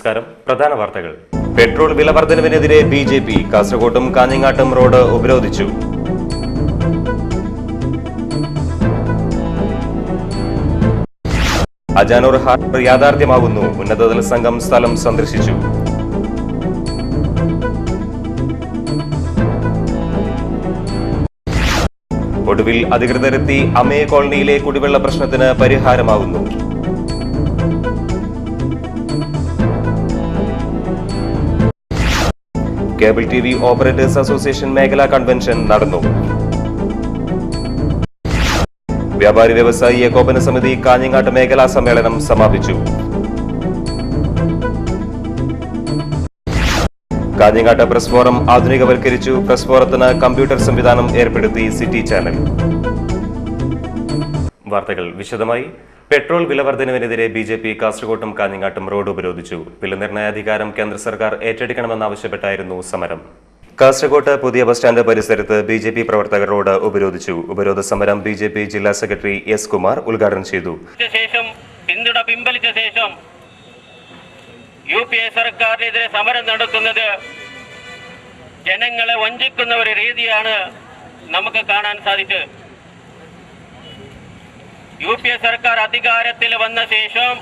നമസ്കാരം. പ്രധാന വാർത്തകൾ. പെട്രോൾ വില വർധനവിനെതിരെ ബിജെപി കാസർകോട്ടും കാഞ്ഞങ്ങാട്ടും റോഡ് ഉപരോധിച്ചു. അജാനൂർ ഹാർബർ യാഥാർത്ഥ്യമാകുന്നു. ഉന്നതതല സംഘം സ്ഥലം സന്ദർശിച്ചു. ഒടുവിൽ അധികൃതരെത്തി അമേ കോളനിയിലെ കുടിവെള്ള പ്രശ്നത്തിന് പരിഹാരമാകുന്നു. കേബിൾ ടിവി ഓപ്പറേറ്റേഴ്സ് അസോസിയേഷൻ മേഖലാ കൺവെൻഷൻ നടന്നു. വ്യാപാരി വ്യവസായി ഏകോപന സമിതി കാഞ്ഞങ്ങാട്ട് മേഖലാ സമ്മേളനം സമാപിച്ചു. കാഞ്ഞങ്ങാട്ട് പ്രസ് ഫോറം ആധുനികവൽക്കരിച്ചു. പ്രസ് ഫോറത്തിന് കമ്പ്യൂട്ടർ സംവിധാനം ഏർപ്പെടുത്തി സിറ്റി ചാനൽ. വാർത്തകൾ വിശദമായി. പെട്രോൾ വില വർധനവിനെതിരെ ബിജെപി കാസർകോട്ടും കാഞ്ഞങ്ങാട്ടും റോഡ് ഉപരോധിച്ചു. വില നിർണ്ണയാധികാരം കേന്ദ്ര സർക്കാർ ഏറ്റെടുക്കണമെന്നാവശ്യപ്പെട്ടായിരുന്നു സമരം. കാസർകോട്ട് പുതിയ ബസ് സ്റ്റാൻഡ് പരിസരത്ത് ബിജെപി പ്രവർത്തകർ റോഡ് ഉപരോധിച്ചു. ഉപരോധ സമരം ബിജെപി ജില്ലാ സെക്രട്ടറി എസ് കുമാർ ഉദ്ഘാടനം ചെയ്തു. പിന്തുണ പിൻവലിച്ച ശേഷം യുപിഎ സർക്കാരിനെതിരെ സമരം നടത്തുന്നത് ജനങ്ങളെ വഞ്ചിക്കുന്ന ഒരു രീതിയാണ് നമുക്ക് കാണാൻ സാധിച്ചത്. യുപിഎ സർക്കാർ അധികാരത്തിൽ വന്ന ശേഷം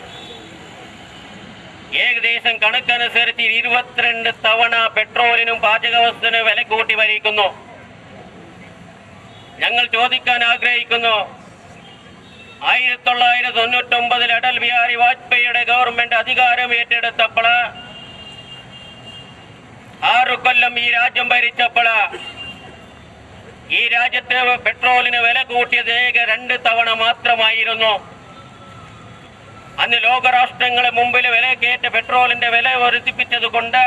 ഏകദേശം കണക്കനുസരിച്ച് 22 തവണ പെട്രോളിനും പാചകവസ്തുവിനും വില കൂട്ടി വരിക്കുന്നു. ഞങ്ങൾ ചോദിക്കാൻ ആഗ്രഹിക്കുന്നു, 1999 അടൽ ബിഹാരി വാജ്പേയിയുടെ ഗവൺമെന്റ് അധികാരം ഏറ്റെടുത്തപ്പോൾ 6 കൊല്ലം ഈ രാജ്യം ഭരിച്ചപ്പോൾ ഈ രാജ്യത്തെ പെട്രോളിന് വില കൂട്ടിയത് 2 തവണ മാത്രമായിരുന്നു. അന്ന് ലോകരാഷ്ട്രങ്ങളെ മുമ്പിൽ വില കയറ്റ പെട്രോളിന്റെ വില വർദ്ധിപ്പിച്ചത് കൊണ്ട്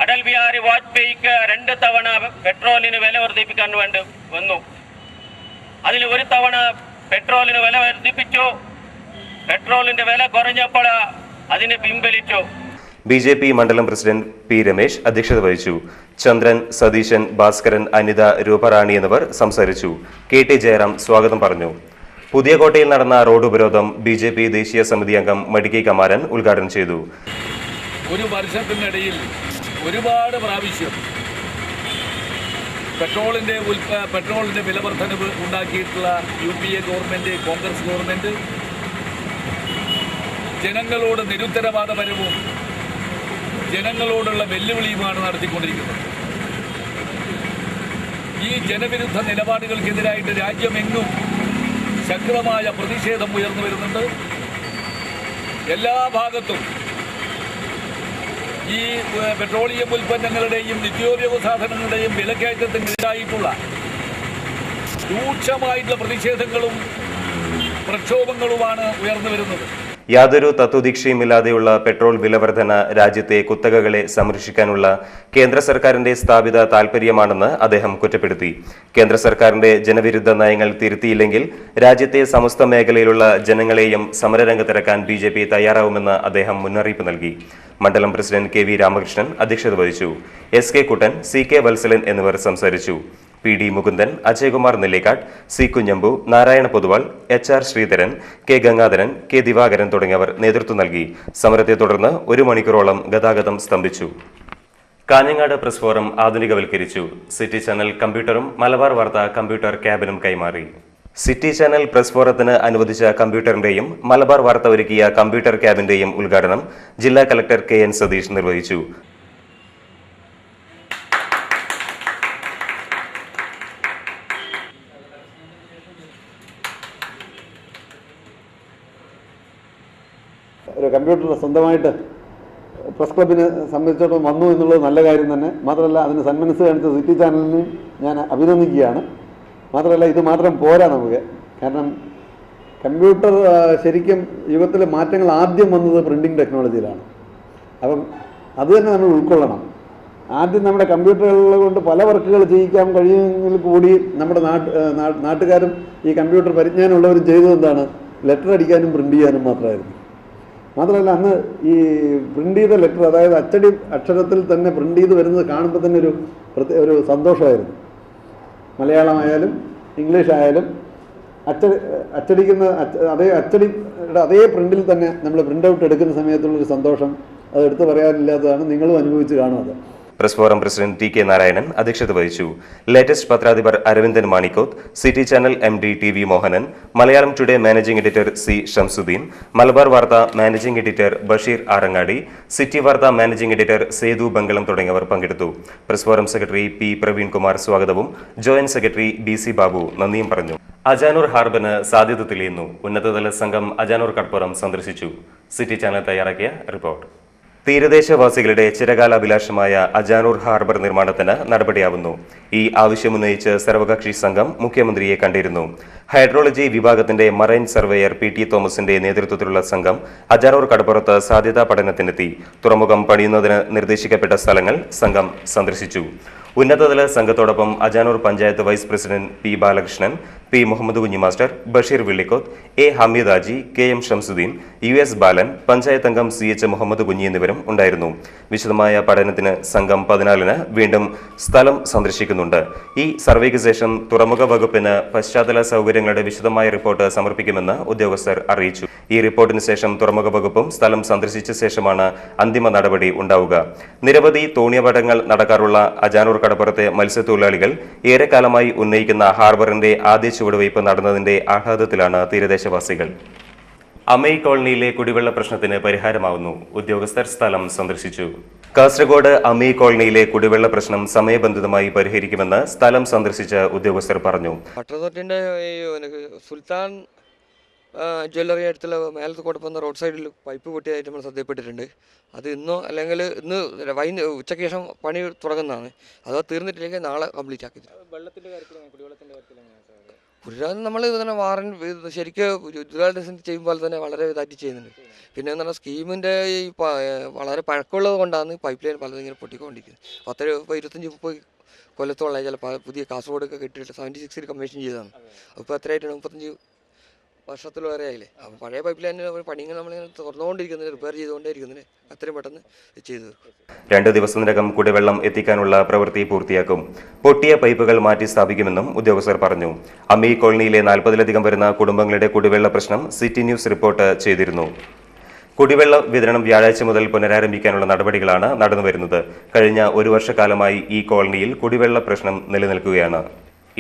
അടൽ ബിഹാരി വാജ്പേയിക്ക് 2 തവണ പെട്രോളിന് വില വർദ്ധിപ്പിക്കാൻ വേണ്ടി വന്നു. അതിൽ 1 തവണ പെട്രോളിന് വില വർദ്ധിപ്പിച്ചു. പെട്രോളിന്റെ വില കുറഞ്ഞപ്പോൾ അതിനെ പിൻവലിച്ചു. ബിജെപി മണ്ഡലം പ്രസിഡന്റ് പി രമേശ് അധ്യക്ഷത വഹിച്ചു. ചന്ദ്രൻ, സതീശൻ, ഭാസ്കരൻ, അനിത, രൂപറാണി എന്നിവർ സംസാരിച്ചു. കെ ടി ജയറാം സ്വാഗതം പറഞ്ഞു. പുതിയ കോട്ടയിൽ നടന്ന റോഡ് ഉപരോധം ബിജെപി ദേശീയ സമിതി അംഗം മടികൈ കമാരൻ ഉദ്ഘാടനം ചെയ്തു. ഒരു വർഷത്തിനിടയിൽ ഒരുപാട് പ്രാവശ്യം പെട്രോളിന്റെ വില വർധനവ് ഉണ്ടാക്കിയിട്ടുള്ള യുപിഎ ഗവൺമെന്റ്, കോൺഗ്രസ് ഗവൺമെന്റ് ജനങ്ങളോട് നിരുത്തരവാദപരവും ജനങ്ങളോടുള്ള വെല്ലുവിളിയുമാണ് നടത്തിക്കൊണ്ടിരിക്കുന്നത്. ഈ ജനവിരുദ്ധ നിലപാടുകൾക്കെതിരായിട്ട് രാജ്യമെങ്ങും ശക്തമായ പ്രതിഷേധം ഉയർന്നു വരുന്നുണ്ട്. എല്ലാ ഭാഗത്തും ഈ പെട്രോളിയം ഉൽപ്പന്നങ്ങളുടെയും നിത്യോപയോഗ സാധനങ്ങളുടെയും വിലക്കയറ്റത്തിനെതിരായിട്ടുള്ള രൂക്ഷമായിട്ടുള്ള പ്രതിഷേധങ്ങളും പ്രക്ഷോഭങ്ങളുമാണ് ഉയർന്നു വരുന്നത്. യാതൊരു തത്വദീക്ഷയുമില്ലാതെയുള്ള പെട്രോൾ വില വർധന രാജ്യത്തെ കുത്തകകളെ സംരക്ഷിക്കാനുള്ള കേന്ദ്ര സർക്കാരിന്റെ സ്ഥാപിത താൽപര്യമാണെന്ന് അദ്ദേഹം കുറ്റപ്പെടുത്തി. കേന്ദ്ര സർക്കാരിന്റെ ജനവിരുദ്ധ നയങ്ങൾ തിരുത്തിയില്ലെങ്കിൽ രാജ്യത്തെ സമസ്ത മേഖലയിലുള്ള ജനങ്ങളെയും സമരരംഗത്തിറക്കാൻ ബിജെപി തയ്യാറാവുമെന്ന് അദ്ദേഹം മുന്നറിയിപ്പ് നൽകി. മണ്ഡലം പ്രസിഡന്റ് കെ വി രാമകൃഷ്ണൻ അധ്യക്ഷത വഹിച്ചു. S K Kuttan, C K Vatsalan എന്നിവർ സംസാരിച്ചു. P D Mukundan, Ajaykumar Nellikkad, C Kunhambu, Narayana Poduval, H R Sreedharan, K Gangadharan, K Divakaran തുടങ്ങിയവർ നേതൃത്വം നൽകി. സമരത്തെ തുടർന്ന് 1 മണിക്കൂറോളം ഗതാഗതം സ്തംഭിച്ചു. കാഞ്ഞങ്ങാട് പ്രസ് ഫോറം ആധുനികവൽക്കരിച്ചു. സിറ്റി ചാനൽ കമ്പ്യൂട്ടറും മലബാർ വാർത്ത കമ്പ്യൂട്ടർ ക്യാബിനും കൈമാറി. സിറ്റി ചാനൽ പ്രസ് ഫോറത്തിന് അനുവദിച്ച കമ്പ്യൂട്ടറിന്റെയും മലബാർ വാർത്ത ഒരുക്കിയ കമ്പ്യൂട്ടർ ക്യാബിന്റെയും ഉദ്ഘാടനം ജില്ലാ കലക്ടർ കെ എൻ സതീഷ് നിർവഹിച്ചു. ഒരു കമ്പ്യൂട്ടർ സ്വന്തമായിട്ട് പ്രസ് ക്ലബിനെ സംബന്ധിച്ചിടത്തോളം വന്നു എന്നുള്ളത് നല്ല കാര്യം തന്നെ. മാത്രമല്ല, അതിന് സന്മനസ് കാണിച്ച സിറ്റി ചാനലിനെയും ഞാൻ അഭിനന്ദിക്കുകയാണ്. മാത്രമല്ല, ഇത് മാത്രം പോരാ നമുക്ക്. കാരണം കമ്പ്യൂട്ടർ ശരിക്കും യുഗത്തിലെ മാറ്റങ്ങൾ ആദ്യം വന്നത് പ്രിൻറ്റിങ് ടെക്നോളജിയിലാണ്. അപ്പം അത് തന്നെ നമ്മൾ ഉൾക്കൊള്ളണം. ആദ്യം നമ്മുടെ കമ്പ്യൂട്ടറുകൾ കൊണ്ട് പല വർക്കുകൾ ചെയ്യിക്കാൻ കഴിയുമെങ്കിൽ കൂടി നമ്മുടെ നാട്ടുകാരും ഈ കമ്പ്യൂട്ടർ പരിജ്ഞാനമുള്ളവരും ചെയ്തത് എന്താണ്? ലെറ്റർ അടിക്കാനും പ്രിൻ്റ് ചെയ്യാനും മാത്രമായിരുന്നു. മാത്രമല്ല, അന്ന് ഈ പ്രിൻ്റ് ചെയ്ത ലെറ്റർ, അതായത് അച്ചടി അക്ഷരത്തിൽ തന്നെ പ്രിൻ്റ് ചെയ്ത് വരുന്നത് കാണുമ്പോൾ തന്നെ ഒരു സന്തോഷമായിരുന്നു. മലയാളമായാലും ഇംഗ്ലീഷ് ആയാലും അച്ചടിക്കുന്ന അതേ അച്ചടിയുടെ അതേ പ്രിൻ്റിൽ തന്നെ നമ്മൾ പ്രിൻ്റ് ഔട്ട് എടുക്കുന്ന സമയത്തുള്ളൊരു സന്തോഷം അത് എടുത്തു പറയാനില്ലാത്തതാണ്. നിങ്ങളും അനുഭവിച്ച് കാണുന്നത്. Press forum president T K Narayanan അധ്യക്ഷത വഹിച്ചു. ലേറ്റസ്റ്റ് പത്രാധിപർ Aravindan Manikoth, city channel MD TV Mohanan, Malayalam today managing editor C Shamsuddin, Malabar Vartha managing editor Basheer Arangadi, city Vartha managing editor Sethu Bangalam തുടങ്ങിയവർ പങ്കെടുത്തു. Press forum secretary P Praveenkumar സ്വാഗതവും ജോയിന്റ് സെക്രട്ടറി BC ബാബു നന്ദിയും പറഞ്ഞു. അജാനൂർ ഹാർബറിന് സാധ്യത തെളിയുന്നു. ഉന്നതതല സംഘം അജാനൂർ കടപ്പുറം സന്ദർശിച്ചു. സിറ്റി ചാനൽ തയ്യാറാക്കിയ റിപ്പോർട്ട്. തീരദേശവാസികളുടെ ചിരകാലാഭിലാഷമായ അജാനൂർ ഹാർബർ നിർമ്മാണത്തിന് നടപടിയാവുന്നു. ഈ ആവശ്യമുന്നയിച്ച് സർവകക്ഷി സംഘം മുഖ്യമന്ത്രിയെ കണ്ടിരുന്നു. ഹൈഡ്രോളജി വിഭാഗത്തിന്റെ മറൈൻ സർവേയർ PT തോമസിന്റെ നേതൃത്വത്തിലുള്ള സംഘം അജാനൂർ കടപ്പുറത്ത് സാധ്യതാ പഠനത്തിനെത്തി. തുറമുഖം പണിയുന്നതിന് നിർദ്ദേശിക്കപ്പെട്ട സ്ഥലങ്ങൾ സംഘം സന്ദർശിച്ചു. ഉന്നതതല സംഘത്തോടൊപ്പം Ajanur panchayat vice president P Balakrishnan, P Muhammad Kunhi master, Basheer Villikoth, A Hameed Aji, KM Shamsuddin, US Balan, panchayat അംഗം CH മുഹമ്മദ് കുഞ്ഞി എന്നിവരും ഉണ്ടായിരുന്നു. വിശദമായ പഠനത്തിന് സംഘം 14-ന് വീണ്ടും സ്ഥലം സന്ദർശിക്കുന്നുണ്ട്. ഈ സർവേക്ക് ശേഷം തുറമുഖ വകുപ്പിന് പശ്ചാത്തല സൗകര്യങ്ങളുടെ വിശദമായ റിപ്പോർട്ട് സമർപ്പിക്കുമെന്ന് ഉദ്യോഗസ്ഥർ അറിയിച്ചു. ഈ റിപ്പോർട്ടിന് ശേഷം തുറമുഖ വകുപ്പും സ്ഥലം സന്ദർശിച്ച ശേഷമാണ് അന്തിമ നടപടി ഉണ്ടാവുക. നിരവധി തോണിയപടങ്ങൾ നടക്കാറുള്ള അജാനൂർ കടപ്പുറത്തെ മത്സ്യത്തൊഴിലാളികൾ ഏറെക്കാലമായി ഉന്നയിക്കുന്ന ഹാർബറിന്റെ ആദ്യ ചുവടുവയ്പ് നടന്നതിന്റെ ആഹ്ലാദത്തിലാണ് തീരദേശവാസികൾ. അമൈ കോളനിയിലെ കുടിവെള്ള പ്രശ്നത്തിന് പരിഹാരമാവുന്നു. ഉദ്യോഗസ്ഥർ സ്ഥലം സന്ദർശിച്ചു. കാസർഗോഡ് അമൈ കോളനിയിലെ കുടിവെള്ള പ്രശ്നം സമയബന്ധിതമായി പരിഹരിക്കുമെന്ന് സ്ഥലം സന്ദർശിച്ച ഉദ്യോഗസ്ഥർ പറഞ്ഞു. സുൽത്താൻ ജ്വല്ലറി അടുത്തുള്ള മേലത്ത് കൊടുക്കുന്ന റോഡ് സൈഡിൽ പൈപ്പ് പൊട്ടിയതായിട്ട് നമ്മൾ ശ്രദ്ധയപ്പെട്ടിട്ടുണ്ട്. അത് ഇന്നോ അല്ലെങ്കിൽ ഇന്ന് ഉച്ചയ്ക്ക് ശേഷം പണി തുടങ്ങുന്നതാണ്. അതോ തീർന്നിട്ടില്ലെങ്കിൽ നാളെ കംപ്ലീറ്റ് ആക്കി തരും. കുടിവെള്ളം നമ്മൾ തന്നെ ശരിക്കും ദുരിതാശ്വാസം ചെയ്യുമ്പോൾ തന്നെ വളരെ ഇതായിട്ട് ചെയ്യുന്നുണ്ട്. പിന്നെ എന്ന് പറഞ്ഞാൽ സ്കീമിൻ്റെ ഈ വളരെ പഴക്കമുള്ളത് കൊണ്ടാണ് പൈപ്പ് ലൈൻ പലതും ഇങ്ങനെ പൊട്ടിക്കൊണ്ടിരിക്കുന്നത്. 25-30 കൊല്ലത്തോളമായി ചില പുതിയ കാസർഗോഡൊക്കെ കെട്ടിയിട്ട് 76-ൽ കമ്മീഷൻ ചെയ്തതാണ്. അപ്പോൾ എത്രയായിട്ടാണ് 35 വർഷത്തിൽ വരെ ആയില്ലേ. അപ്പോൾ പഴയ പൈപ്പ് ലൈനിന് പണികൾ നമ്മളിങ്ങനെ തുറന്നുകൊണ്ടിരിക്കുന്നത്, റിപ്പയർ ചെയ്തുകൊണ്ടേയിരിക്കുന്നതിന് അത്രയും പെട്ടെന്ന് ചെയ്തു തീർക്കും. 2 ദിവസത്തിനകം കുടിവെള്ളം എത്തിക്കാനുള്ള പ്രവൃത്തി പൂർത്തിയാക്കും. പൊട്ടിയ പൈപ്പുകൾ മാറ്റി സ്ഥാപിക്കുമെന്നും ഉദ്യോഗസ്ഥർ പറഞ്ഞു. അമൈ കോളനിയിലെ 40-ലധികം വരുന്ന കുടുംബങ്ങളുടെ കുടിവെള്ള പ്രശ്നം സിറ്റി ന്യൂസ് റിപ്പോർട്ട് ചെയ്തിരുന്നു. കുടിവെള്ള വിതരണം വ്യാഴാഴ്ച മുതൽ പുനരാരംഭിക്കാനുള്ള നടപടികളാണ് നടന്നുവരുന്നത്. കഴിഞ്ഞ 1 വർഷക്കാലമായി ഈ കോളനിയിൽ കുടിവെള്ള പ്രശ്നം നിലനിൽക്കുകയാണ്.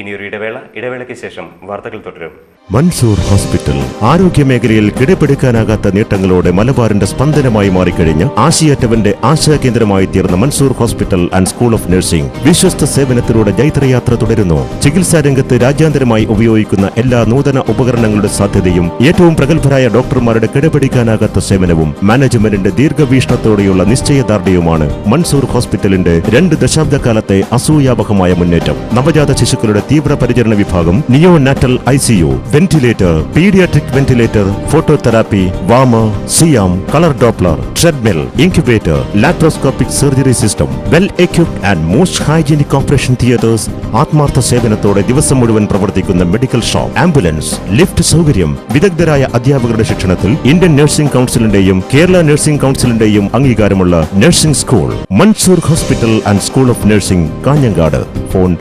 ഇനിയൊരു ഇടവേളയ്ക്ക് ശേഷം വാർത്തകൾ തുടരും. മൻസൂർ ഹോസ്പിറ്റൽ ആരോഗ്യമേഖലയിൽ കിടപിടിക്കാനാകാത്ത നേട്ടങ്ങളോടെ മലബാറിന്റെ സ്പന്ദനമായി മാറിക്കഴിഞ്ഞ ആശയറ്റവന്റെ ആശാകേന്ദ്രമായി തീർന്ന Mansoor hospital and school of nursing വിശ്വസ്ത സേവനത്തിലൂടെ ജൈത്രയാത്ര തുടരുന്നു. ചികിത്സാ രംഗത്ത് രാജ്യാന്തരമായി ഉപയോഗിക്കുന്ന എല്ലാ നൂതന ഉപകരണങ്ങളുടെ സാധ്യതയും ഏറ്റവും പ്രഗത്ഭരായ ഡോക്ടർമാരുടെ കിടപിടിക്കാനാകാത്ത സേവനവും മാനേജ്മെന്റിന്റെ ദീർഘവീക്ഷണത്തോടെയുള്ള നിശ്ചയദാർഢ്യവുമാണ് മൻസൂർ ഹോസ്പിറ്റലിന്റെ 2 ദശാബ്ദക്കാലത്തെ അസൂയാവഹമായ മുന്നേറ്റം. നവജാത ശിശുക്കളുടെ തീവ്രപരിചരണ വിഭാഗം, neonatal ICU, ventilator, paediatric ventilator, phototherapy, warmer, C arm, colour Doppler, treadmill, incubator, laparoscopic surgery system, well equipped and most hygienic operation theatres, ആത്മാർത്ഥ സേവനത്തോടെ ദിവസം മുഴുവൻ പ്രവർത്തിക്കുന്ന മെഡിക്കൽ ഷോപ്പ്, ആംബുലൻസ്, ലിഫ്റ്റ് സൗകര്യം, വിദഗ്ധരായ അധ്യാപകരുടെ ശിക്ഷണത്തിൽ ഇന്ത്യൻ നഴ്സിംഗ് കൗൺസിലിന്റെയും കേരള നഴ്സിംഗ് കൗൺസിലിന്റെയും അംഗീകാരമുള്ള nursing school, Mansoor hospital and school of nursing, Kanhangad. Phone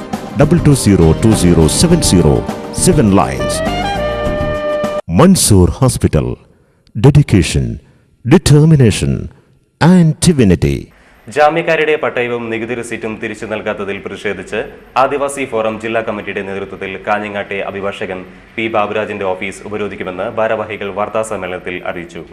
22020707 lines. Mansoor Hospital. Dedication, determination and divinity. ജാമ്യക്കാരുടെ പട്ടയവും നികുതി റെസിറ്റും തിരിച്ചു നൽകാത്തതിൽ പ്രതിഷേധിച്ച് ആദിവാസി ഫോറം ജില്ലാ കമ്മിറ്റിയുടെ നേതൃത്വത്തിൽ കാഞ്ഞങ്ങാട്ടെ അഭിഭാഷകൻ P ബാബുരാജിന്റെ ഓഫീസ് ഉപരോധിക്കുമെന്ന് ഭാരവാഹികൾ വാർത്താസമ്മേളനത്തിൽ അറിയിച്ചു.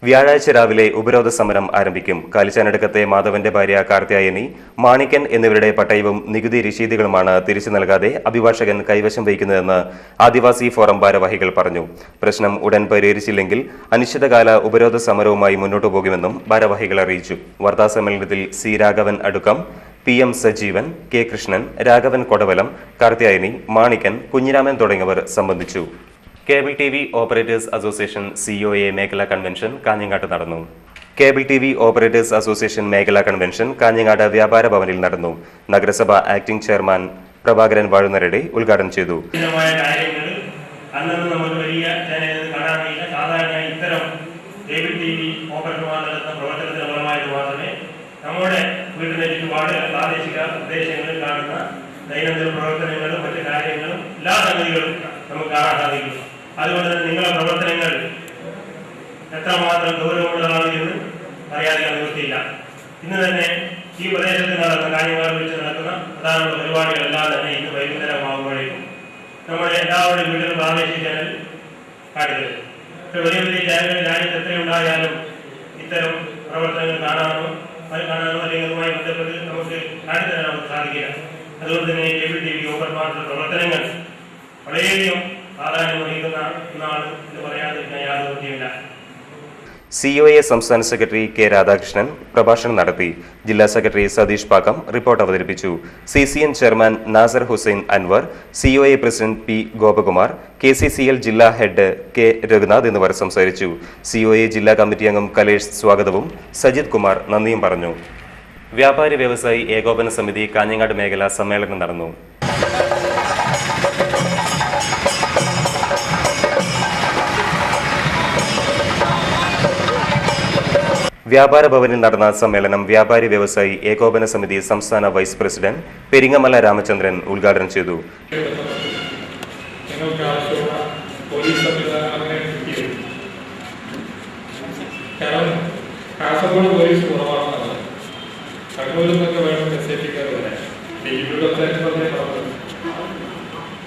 വ്യാഴാഴ്ച രാവിലെ ഉപരോധ സമരം ആരംഭിക്കും. കാലിച്ചാനടുക്കത്തെ മാധവന്റെ ഭാര്യ കാർത്യായനി, മാണിക്കൻ എന്നിവരുടെ പട്ടയവും നികുതി രശീതുകളുമാണ് തിരിച്ചു നൽകാതെ അഭിഭാഷകൻ കൈവശം വയ്ക്കുന്നതെന്ന് ആദിവാസി ഫോറം ഭാരവാഹികൾ പറഞ്ഞു. പ്രശ്നം ഉടൻ പരിഹരിച്ചില്ലെങ്കിൽ അനിശ്ചിതകാല ഉപരോധ സമരവുമായി മുന്നോട്ടു പോകുമെന്നും ഭാരവാഹികൾ അറിയിച്ചു. വാർത്താസമ്മേളനത്തിൽ C Raghavan Adukkam, PM Sajeevan, K Krishnan, Raghavan Kodavalam, Karthyayani, Manikkan, Kunhiraman തുടങ്ങിയവർ സംബന്ധിച്ചു. Cable TV operators association COA മേഖലാ കൺവെൻഷൻ കാഞ്ഞങ്ങാട്ട് നടന്നു. കേബിൾ TV ഓപ്പറേറ്റേഴ്സ് അസോസിയേഷൻ മേഖലാ കൺവെൻഷൻ കാഞ്ഞങ്ങാട് വ്യാപാര ഭവനിൽ നടന്നു. നഗരസഭ ആക്ടിംഗ് ചെയർമാൻ പ്രഭാകരൻ വാഴുന്നരടി ഉദ്ഘാടനം ചെയ്തു. നമ്മുടെ വീടിന്റെ ചുറ്റുപാട് പ്രാദേശിക പ്രദേശങ്ങളിൽ കാണുന്ന ദൈനംദിന പ്രവർത്തനങ്ങളും മറ്റു കാര്യങ്ങളും എല്ലാ സംഗതികളും നമുക്ക് കാണാൻ സാധിക്കും. അതുകൊണ്ട് തന്നെ നിങ്ങളുടെ പ്രവർത്തനങ്ങൾ എത്രമാത്രം ഗൗരവമുള്ളതാണ് എന്ന് അറിയാതിരിക്കാൻ നിവൃത്തിയില്ല. ഇന്ന് തന്നെ ഈ പ്രദേശത്ത് നടന്ന കാര്യങ്ങൾ വെച്ച് നടക്കുന്ന പ്രധാന പരിപാടികളെല്ലാം തന്നെ ഇന്ന് വൈകുന്നേരമാകുമ്പോഴേക്കും നമ്മുടെ എല്ലാവരുടെയും വീട്ടിൽ പ്രാദേശിക ചാനൽ കാട്ടുന്നത്. വലിയ വലിയ ചാനലുകൾ രാജ്യത്ത് എത്രയുണ്ടായാലും ഇത്തരം പ്രവർത്തനങ്ങൾ കാണാനോ അല്ലെങ്കിൽ അതുമായി ബന്ധപ്പെട്ട് നമുക്ക് കാണിത്തരാൻ നമുക്ക് സാധിക്കില്ല. അതുകൊണ്ട് തന്നെ കേബിൾ TV ഓപ്പൺ വാർത്ത പ്രവർത്തനങ്ങൾ വളരെയധികം പ്രാധാന്യം വഹിക്കുന്ന ഒന്നാണ് എന്ന് പറയാതിരിക്കാൻ യാതൊരു ബുദ്ധിമില്ല. COA സംസ്ഥാന സെക്രട്ടറി കെ രാധാകൃഷ്ണൻ പ്രഭാഷണം നടത്തി. ജില്ലാ സെക്രട്ടറി സതീഷ് പാക്കം റിപ്പോർട്ട് അവതരിപ്പിച്ചു. CCN chairman Nasser Hussain Anwar, COA president P Gopakumar, KCCL ജില്ലാ ഹെഡ് കെ രഘുനാഥ് എന്നിവർ സംസാരിച്ചു. COA ജില്ലാ കമ്മിറ്റി അംഗം കലേഷ് സ്വാഗതവും സജിത് കുമാർ നന്ദിയും പറഞ്ഞു. വ്യാപാരി വ്യവസായി ഏകോപന സമിതി കാഞ്ഞങ്ങാട് മേഖല സമ്മേളനം നടന്നു. വ്യാപാര ഭവനിൽ നടന്ന സമ്മേളനം വ്യാപാരി വ്യവസായി ഏകോപന സമിതി സംസ്ഥാന വൈസ് പ്രസിഡന്റ് പെരിങ്ങമല രാമചന്ദ്രൻ ഉദ്ഘാടനം ചെയ്തു.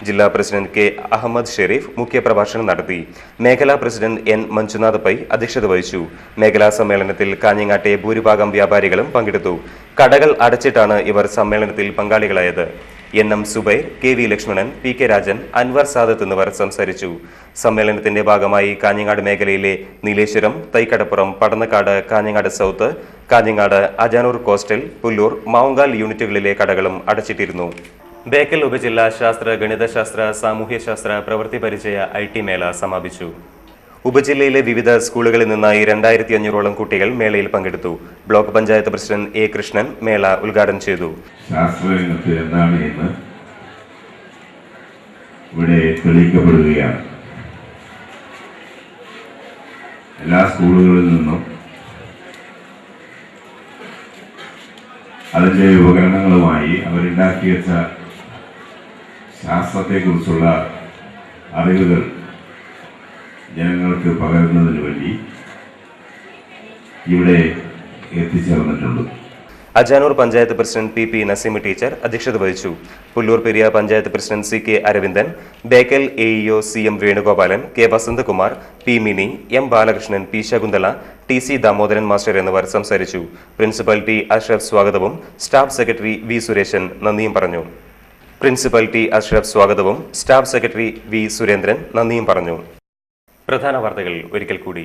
ജില്ലാ പ്രസിഡന്റ് കെ അഹമ്മദ് ഷെരീഫ് മുഖ്യപ്രഭാഷണം നടത്തി. മേഖലാ പ്രസിഡന്റ് N മഞ്ജുനാഥ് പൈ അധ്യക്ഷത വഹിച്ചു. മേഖലാ സമ്മേളനത്തിൽ കാഞ്ഞങ്ങാട്ടെ ഭൂരിഭാഗം വ്യാപാരികളും പങ്കെടുത്തു. കടകൾ അടച്ചിട്ടാണ് ഇവർ സമ്മേളനത്തിൽ പങ്കാളികളായത്. NM Zubair, KV Lakshmanan, PK Rajan, Anwar Sadath എന്നിവർ സംസാരിച്ചു. സമ്മേളനത്തിന്റെ ഭാഗമായി കാഞ്ഞങ്ങാട് മേഖലയിലെ നീലേശ്വരം, തൈക്കടപ്പുറം, പടന്നക്കാട്, കാഞ്ഞങ്ങാട് സൗത്ത്, കാഞ്ഞങ്ങാട്, അജാനൂർ കോസ്റ്റൽ, പുല്ലൂർ, മാവുങ്കാൽ യൂണിറ്റുകളിലെ കടകളും അടച്ചിട്ടിരുന്നു. ബേക്കൽ ഉപജില്ലാ ശാസ്ത്ര, ഗണിതശാസ്ത്ര, സാമൂഹ്യശാസ്ത്ര പ്രവൃത്തി പരിചയ IT മേള സമാപിച്ചു. ഉപജില്ലയിലെ വിവിധ സ്കൂളുകളിൽ നിന്നായി 2500ഓളം കുട്ടികൾ മേളയിൽ പങ്കെടുത്തു. Block panchayat president A Krishnan മേള ഉദ്ഘാടനം ചെയ്തു. ശാസ്ത്രരംഗത്ത് എന്താണ് എന്ന് ഇവിടെ തെളിയിക്കപ്പെടുകയാണ്. എല്ലാ സ്കൂളുകളിൽ നിന്നും അതിൻ്റെ ഉപകരണങ്ങളുമായി അവരുണ്ടാക്കി വെച്ച ശാസ്ത്രത്തെക്കുറിച്ചുള്ള അറിവുകൾ ജനങ്ങൾക്ക് പകരുന്നതിന് വേണ്ടി ഇവിടെ എത്തിച്ചേർന്നിട്ടുണ്ട്. Ajanur panchayat president PP Naseema teacher അധ്യക്ഷത വഹിച്ചു. Pullur Periya panchayat president CK Aravindan, Bekal AEO CM Venugopalan, K Vasanthakumar, P Mini, M Balakrishnan, P Shakuntala, TC Damodaran master എന്നിവർ സംസാരിച്ചു. പ്രിൻസിപ്പൽ T അഷ്റഫ് സ്വാഗതവും സ്റ്റാഫ് സെക്രട്ടറി V സുരേശൻ നന്ദിയും പറഞ്ഞു. പ്രിൻസിപ്പൽ T അഷ്റഫ് സ്വാഗതവും സ്റ്റാഫ് സെക്രട്ടറി V സുരേന്ദ്രൻ നന്ദിയും പറഞ്ഞു. പ്രധാന വാർത്തകൾ ഒരിക്കൽ കൂടി.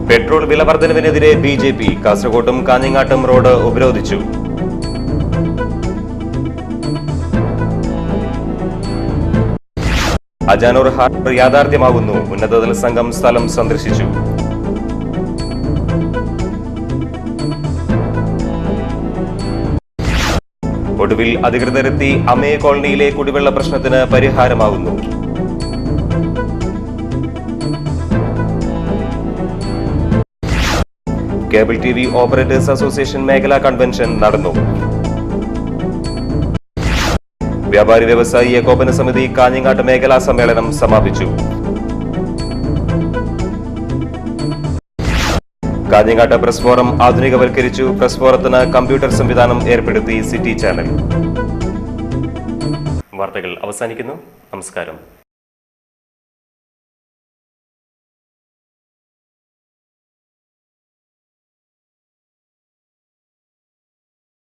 പെട്രോൾ വില വർധനവിനെതിരെ BJP കാസർകോട്ടും കാഞ്ഞങ്ങാട്ടും റോഡ് ഉപരോധിച്ചു. അജാനൂർ ഹാർബർ യാഥാർത്ഥ്യമാകുന്നു. ഉന്നതതല സംഘം സ്ഥലം സന്ദർശിച്ചു. ഒടുവിൽ അധികൃതരെത്തി അമേ കോളനിയിലെ കുടിവെള്ള പ്രശ്നത്തിന് പരിഹാരമാകുന്നു. കേബിൾ TV ഓപ്പറേറ്റേഴ്സ് അസോസിയേഷൻ മേഖലാ കൺവെൻഷൻ നടന്നു. വ്യാപാരി വ്യവസായി ഏകോപന സമിതി കാഞ്ഞങ്ങാട്ട് മേഖലാ സമ്മേളനം സമാപിച്ചു. കാഞ്ഞങ്ങാട്ട് പ്രസ് ഫോറം ആധുനികവൽക്കരിച്ചു. പ്രസ് ഫോറത്തിന് കമ്പ്യൂട്ടർ സംവിധാനം ഏർപ്പെടുത്തി സിറ്റി ചാനൽ. വാർത്തകൾ അവസാനിക്കുന്നു. നമസ്കാരം.